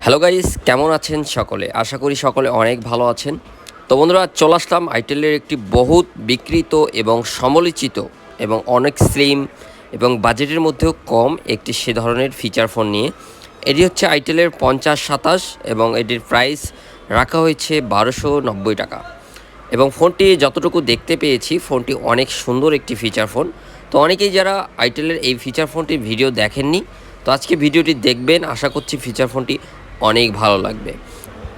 Hello guys, কেমন আছেন সকলে? আশা করি সকলে অনেক ভালো আছেন। তো বন্ধুরা, চলে আসলাম আইটেলের একটি বহুত বিক্রিত এবং সমালোচিত এবং অনেক স্লিম এবং বাজেটের মধ্যেও কম একটি সে ধরনের ফিচার ফোন নিয়ে। এটি হচ্ছে আইটেলের 5027 এবং এটির প্রাইস রাখা হয়েছে 1290 টাকা। এবং ফোনটি যতটুকু দেখতে পেয়েছি, ফোনটি অনেক সুন্দর একটি ফিচার ফোন। তো অনেকেই যারা আইটেলের এই ফিচার ফোনটির ভিডিও দেখেননি, তো আজকে ভিডিওটি দেখবেন। আশা করছি ফিচার ফোনটি অনেক ভালো লাগবে।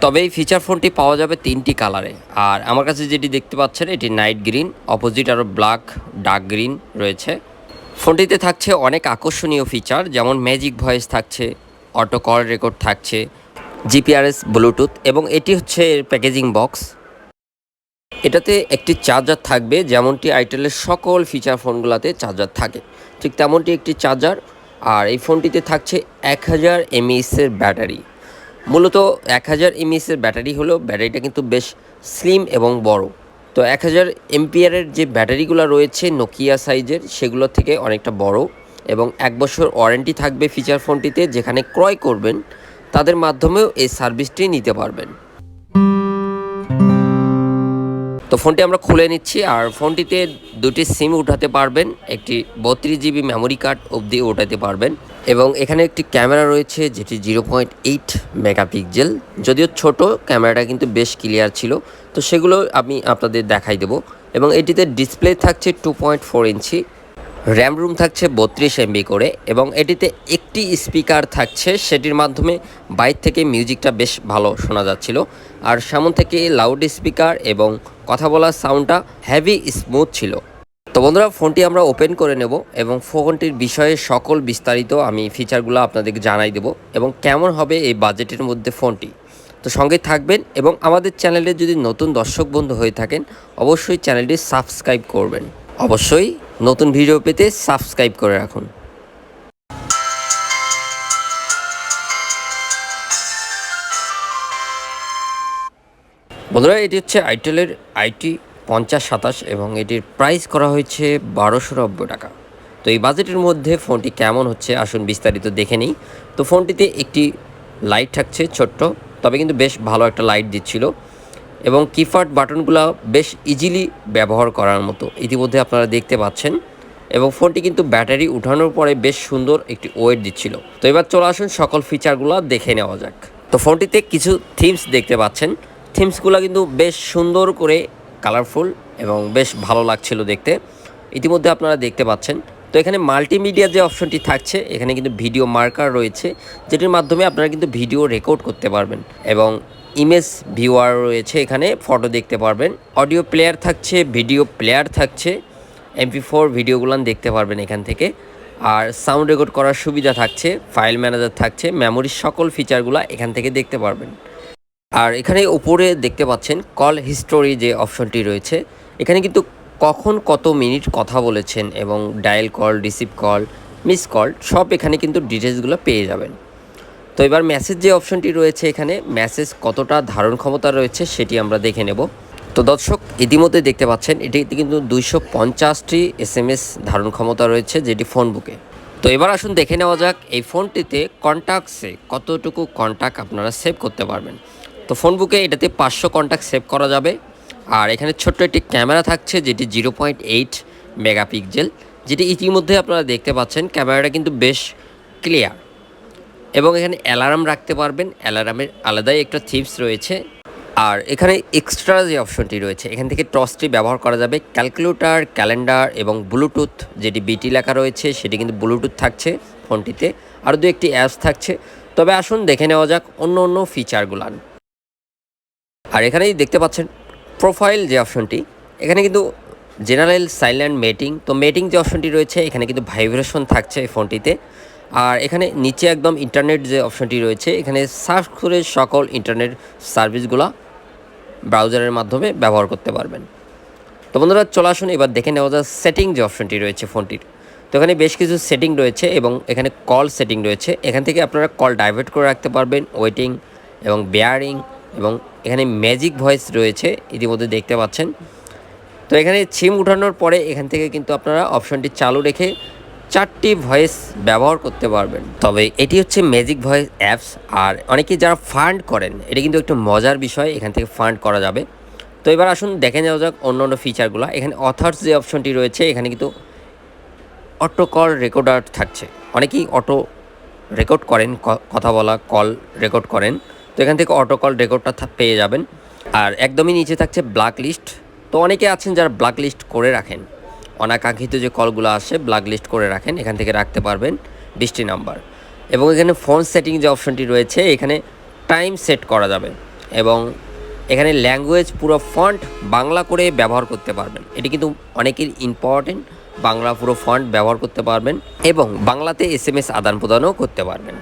তবে এই ফিচার ফোনটি পাওয়া যাবে 3টি কালারে। আর আমার কাছে যেটি দেখতে পাচ্ছেন, এটি নাইট গ্রিন, অপোজিট আরও ব্ল্যাক ডার্ক গ্রিন রয়েছে। ফোনটিতে থাকছে অনেক আকর্ষণীয় ফিচার, যেমন ম্যাজিক ভয়েস থাকছে, অটো কল রেকর্ড থাকছে, জিপিআরএস, ব্লুটুথ, এবং এটি হচ্ছে এর প্যাকেজিং বক্স। এটাতে একটি চার্জার থাকবে, যেমনটি আইটেলের সকল ফিচার ফোনগুলোতে চার্জার থাকে, ঠিক তেমনটি একটি চার্জার। আর এই ফোনটিতে থাকছে 1000 mAh-এর ব্যাটারি। মূলত 1000 mAh-এর ব্যাটারি হলেও ব্যাটারিটা কিন্তু বেশ স্লিম এবং বড়। তো 1000 mAh-এর যে ব্যাটারিগুলো রয়েছে নোকিয়া সাইজের, সেগুলো থেকে অনেকটা বড়। এবং 1 বছর ওয়ারেন্টি থাকবে ফিচার ফোনটিতে। যেখানে ক্রয় করবেন তাদের মাধ্যমেও এই সার্ভিসটি নিতে পারবেন। তো ফোনটি আমরা খুলে নিচ্ছি। আর ফোনটিতে দুটি সিম উঠাতে পারবেন, একটি 32 GB মেমোরি কার্ড অবধি উঠাতে পারবেন। এবং এখানে একটি ক্যামেরা রয়েছে, যেটি 0.8 মেগাপিক্সেল। যদিও ছোট, ক্যামেরাটা কিন্তু বেশ ক্লিয়ার ছিল। তো সেগুলো আমি আপনাদের দেখাই দেবো। এবং এটিতে ডিসপ্লে থাকছে 2.4 ইঞ্চি, র্যাম রুম থাকছে 32 MB করে, এবং এটিতে একটি স্পিকার থাকছে, সেটির মাধ্যমে বাইরে থেকে মিউজিকটা বেশ ভালো শোনা যাচ্ছিল। আর সামনে থেকে লাউড স্পিকার এবং কথা বলার সাউন্ডটা হেভি স্মুথ ছিল। তো বন্ধুরা, ফোনটি আমরা ওপেন করে নেব এবং ফোনটির বিষয়ে সকল বিস্তারিত আমি ফিচারগুলো আপনাদেরকে জানাই দেব, এবং কেমন হবে এই বাজেটের মধ্যে ফোনটি। তো সঙ্গে থাকবেন, এবং আমাদের চ্যানেলে যদি নতুন দর্শক বন্ধু হয়ে থাকেন, অবশ্যই চ্যানেলটি সাবস্ক্রাইব করবেন। অবশ্যই নতুন ভিডিও পেতে সাবস্ক্রাইব করে রাখুন। বন্ধুরা, এটি হচ্ছে আইটেলের IT5027 এবং এটির প্রাইস করা হয়েছে 1290 টাকা। তো এই বাজেটের মধ্যে ফোনটি কেমন হচ্ছে, আসুন বিস্তারিত দেখে নিই। তো ফোনটিতে একটি লাইট থাকছে ছোট্ট, তবে কিন্তু বেশ ভালো একটা লাইট দিচ্ছিল। এবং কিপ্যাড বাটনগুলো বেশ ইজিলি ব্যবহার করার মতো ইতিমধ্যে আপনারা দেখতে পাচ্ছেন। এবং ফোনটি কিন্তু ব্যাটারি উঠানোর পরে বেশ সুন্দর একটি ওয়েট দিচ্ছিল। তো এবার চলে আসুন সকল ফিচারগুলো দেখে নেওয়া যাক। তো ফোনটিতে কিছু থিমস দেখতে পাচ্ছেন। থিমসগুলো কিন্তু বেশ সুন্দর করে কালারফুল এবং বেশ ভালো লাগছিল দেখতে, ইতিমধ্যে আপনারা দেখতে পাচ্ছেন। তো এখানে মাল্টিমিডিয়া যে অপশনটি থাকছে, এখানে কিন্তু ভিডিও মার্কার রয়েছে, যেটির মাধ্যমে আপনারা কিন্তু ভিডিও রেকর্ড করতে পারবেন। এবং ইমেজ ভিউয়ার রয়েছে, এখানে ফটো দেখতে পারবেন। অডিও প্লেয়ার থাকছে, ভিডিও প্লেয়ার থাকছে, MP4 ভিডিওগুলো দেখতে পারবেন এখান থেকে। আর সাউন্ড রেকর্ড করার সুবিধা থাকছে, ফাইল ম্যানেজার থাকছে, মেমোরির সকল ফিচারগুলো এখান থেকে দেখতে পারবেন। আর এখানে উপরে দেখতে পাচ্ছেন কল হিস্টোরি যে অপশনটি রয়েছে, এখানে কিন্তু কখন কত মিনিট কথা বলেছেন এবং dial call, receive call, miss call, সব এখানে কিন্তু ডিটেলসগুলো পেয়ে যাবেন। তো এবার মেসেজ যে অপশনটি রয়েছে, এখানে মেসেজ কতটা ধারণ ক্ষমতা রয়েছে সেটি আমরা দেখে নেব। তো দর্শক, ইতিমধ্যে দেখতে পাচ্ছেন এটিতে কিন্তু 250টি SMS ধারণ ক্ষমতা রয়েছে, যেটি ফোনবুকে। তো এবার আসুন দেখে নেওয়া যাক এই ফোনটিতে কন্ট্যাক্টসে কতটুকু কন্ট্যাক্ট আপনারা সেভ করতে পারবেন। তো ফোনবুকে এটাতে 500 কন্ট্যাক্ট সেভ করা যাবে। আর এখানে ছোট্ট একটি ক্যামেরা থাকছে, যেটি 0.8 মেগাপিক্সেল, যেটি ইতিমধ্যে আপনারা দেখতে পাচ্ছেন। ক্যামেরাটা কিন্তু বেশ ক্লিয়ার। এবং এখানে অ্যালার্ম রাখতে পারবেন, অ্যালার্মের আলাদাই একটা থিমস রয়েছে। আর এখানে এক্সট্রা যে অপশনটি রয়েছে, এখান থেকে টর্চটি ব্যবহার করা যাবে। ক্যালকুলেটর, ক্যালেন্ডার এবং ব্লুটুথ, যেটি বিটি লেখা রয়েছে সেটি কিন্তু ব্লুটুথ থাকছে ফোনটিতে। আরও দু একটি অ্যাপস থাকছে। তবে আসুন দেখে নেওয়া যাক অন্য অন্য ফিচারগুলো। আর এখানেই দেখতে পাচ্ছেন প্রোফাইল যে অপশনটি, এখানে কিন্তু জেনারেল, সাইলেন্ট, মেটিং। তো মেটিং যে অপশনটি রয়েছে, এখানে কিন্তু ভাইব্রেশন থাকছে এই ফোনটিতে। আর এখানে নিচে একদম ইন্টারনেট যে অপশনটি রয়েছে, এখানে সার্চ করে সকল ইন্টারনেট সার্ভিসগুলো ব্রাউজারের মাধ্যমে ব্যবহার করতে পারবেন। তো বন্ধুরা, চলে আসুন এবার দেখে নেওয়া যায় সেটিং যে অপশনটি রয়েছে ফোনটির। তো এখানে বেশ কিছু সেটিং রয়েছে এবং এখানে কল সেটিং রয়েছে। এখান থেকে আপনারা কল ডাইভার্ট করে রাখতে পারবেন, ওয়েটিং এবং বেয়ারিং, এবং এখানে ম্যাজিক ভয়েস রয়েছে, ইতিমধ্যে দেখতে পাচ্ছেন। তো এখানে সিম উঠানোর পরে এখান থেকে কিন্তু আপনারা অপশনটি চালু রেখে 4টি ভয়েস ব্যবহার করতে পারবেন। তবে এটি হচ্ছে ম্যাজিক ভয়েস অ্যাপস, আর অনেকেই যারা ফান্ড করেন এটা কিন্তু একটু মজার বিষয়, এখান থেকে ফান্ড করা যাবে। তো এবার আসুন দেখে নেওয়া যাক অন্য অন্য ফিচারগুলো। এখানে অথার্স যে অপশনটি রয়েছে, এখানে কিন্তু অটো কল রেকর্ডার থাকছে। অনেকেই অটো রেকর্ড করেন, কথা বলা কল রেকর্ড করেন, তো এখান থেকে অটো কল রেকর্ডটা পেয়ে যাবেন। আর একদমই নিচে থাকছে ব্ল্যাক লিস্ট। তো অনেকে আছেন যারা ব্ল্যাক লিস্ট করে রাখেন, অনাকাঙ্ক্ষিত যে কলগুলো আসে ব্ল্যাক লিস্ট করে রাখেন, এখান থেকে রাখতে পারবেন 20টি নাম্বার। এবং এখানে ফোন সেটিং যে অপশনটি রয়েছে, এখানে টাইম সেট করা যাবে এবং এখানে ল্যাঙ্গুয়েজ পুরো ফন্ট বাংলা করে ব্যবহার করতে পারবেন। এটি কিন্তু অনেকের ইম্পর্টেন্ট, বাংলা পুরো ফন্ট ব্যবহার করতে পারবেন এবং বাংলাতে SMS আদান প্রদানও করতে পারবেন।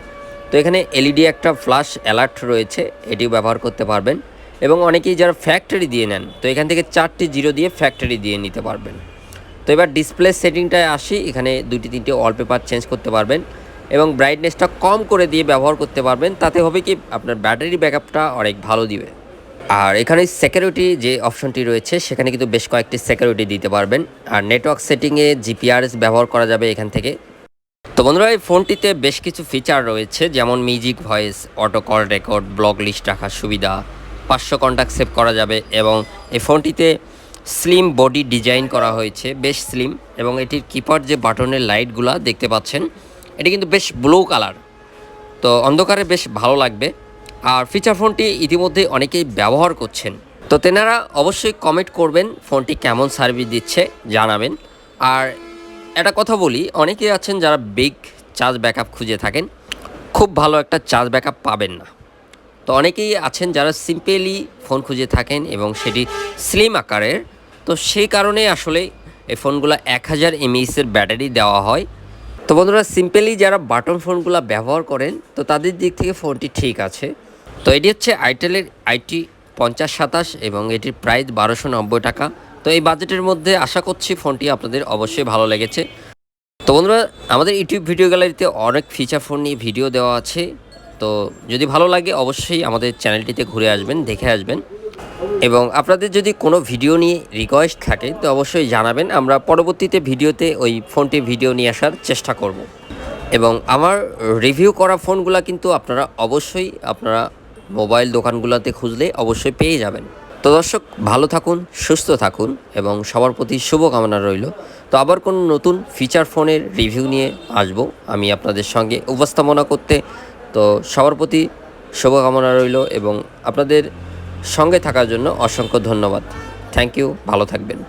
তো এখানে LED একটা ফ্ল্যাশ অ্যালার্ট রয়েছে, এটিও ব্যবহার করতে পারবেন। এবং অনেকেই যারা ফ্যাক্টরি দিয়ে নেন, তো এখান থেকে 4টি জিরো দিয়ে ফ্যাক্টরি দিয়ে নিতে পারবেন। তো এবার ডিসপ্লে সেটিংটায় আসি, এখানে 2-3টে ওয়ালপেপার চেঞ্জ করতে পারবেন এবং ব্রাইটনেসটা কম করে দিয়ে ব্যবহার করতে পারবেন। তাতে হবে কি আপনার ব্যাটারি ব্যাকআপটা অনেক ভালো দিবে। আর এখানে সিকিউরিটি যে অপশনটি রয়েছে, সেখানে কিন্তু বেশ কয়েকটি সিকিউরিটি দিতে পারবেন। আর নেটওয়ার্ক সেটিংয়ে GPRS ব্যবহার করা যাবে এখান থেকে। তো বন্ধুরা, এই ফোনটিতে বেশ কিছু ফিচার রয়েছে, যেমন music voice, auto call record, block list রাখার সুবিধা, 500 কন্ট্যাক্ট সেভ করা যাবে। এবং এই ফোনটিতে স্লিম বডি ডিজাইন করা হয়েছে, বেশ স্লিম। এবং এটির কিপার যে বাটনের লাইটগুলা দেখতে পাচ্ছেন, এটি কিন্তু বেশ ব্লু কালার, তো অন্ধকারে বেশ ভালো লাগবে। আর ফিচার ফোনটি ইতিমধ্যে অনেকেই ব্যবহার করছেন, তো তেনারা অবশ্যই কমেন্ট করবেন ফোনটি কেমন সার্ভিস দিচ্ছে, জানাবেন। আর একটা কথা বলি, অনেকেই আছেন যারা বিগ চার্জ ব্যাকআপ খুঁজে থাকেন, খুব ভালো একটা চার্জ ব্যাকআপ পাবেন না। তো অনেকেই আছেন যারা সিম্পলি ফোন খুঁজে থাকেন এবং সেটি স্লিম আকারের, তো সেই কারণে আসলে এই ফোনগুলো 1000 mAh ব্যাটারি দেওয়া হয়। তো বন্ধুরা, সিম্পলি যারা বাটন ফোনগুলো ব্যবহার করেন, তো তাদের দিক থেকে ফোনটি ঠিক আছে। তো এটি হচ্ছে আইটেলের it5027 এবং এটির প্রাইস 1290 টাকা। তো এই বাজেটের মধ্যে আশা করছি ফোনটি আপনাদের অবশ্যই ভালো লেগেছে। তো বন্ধুরা, আমাদের ইউটিউব ভিডিও গ্যালারিতে অনেক ফিচার ফোন নিয়ে ভিডিও দেওয়া আছে, তো যদি ভালো লাগে অবশ্যই আমাদের চ্যানেলটিতে ঘুরে আসবেন, দেখে আসবেন। এবং আপনাদের যদি কোনো ভিডিও নিয়ে রিকোয়েস্ট থাকে, তো অবশ্যই জানাবেন, আমরা পরবর্তীতে ভিডিওতে ওই ফোনটির ভিডিও নিয়ে আসার চেষ্টা করব। এবং আমার রিভিউ করা ফোনগুলো কিন্তু আপনারা অবশ্যই আপনারা মোবাইল দোকানগুলোতে খুঁজলে অবশ্যই পেয়ে যাবেন। তো দর্শক, ভালো থাকুন, সুস্থ থাকুন এবং সবার প্রতি শুভকামনা রইল। তো আবার কোনো নতুন ফিচার ফোনের রিভিউ নিয়ে আসবো আমি আপনাদের সঙ্গে উপস্থাপনা করতে। তো সবার প্রতি শুভকামনা রইল এবং আপনাদের সঙ্গে থাকার জন্য অসংখ্য ধন্যবাদ। থ্যাংক ইউ, ভালো থাকবেন।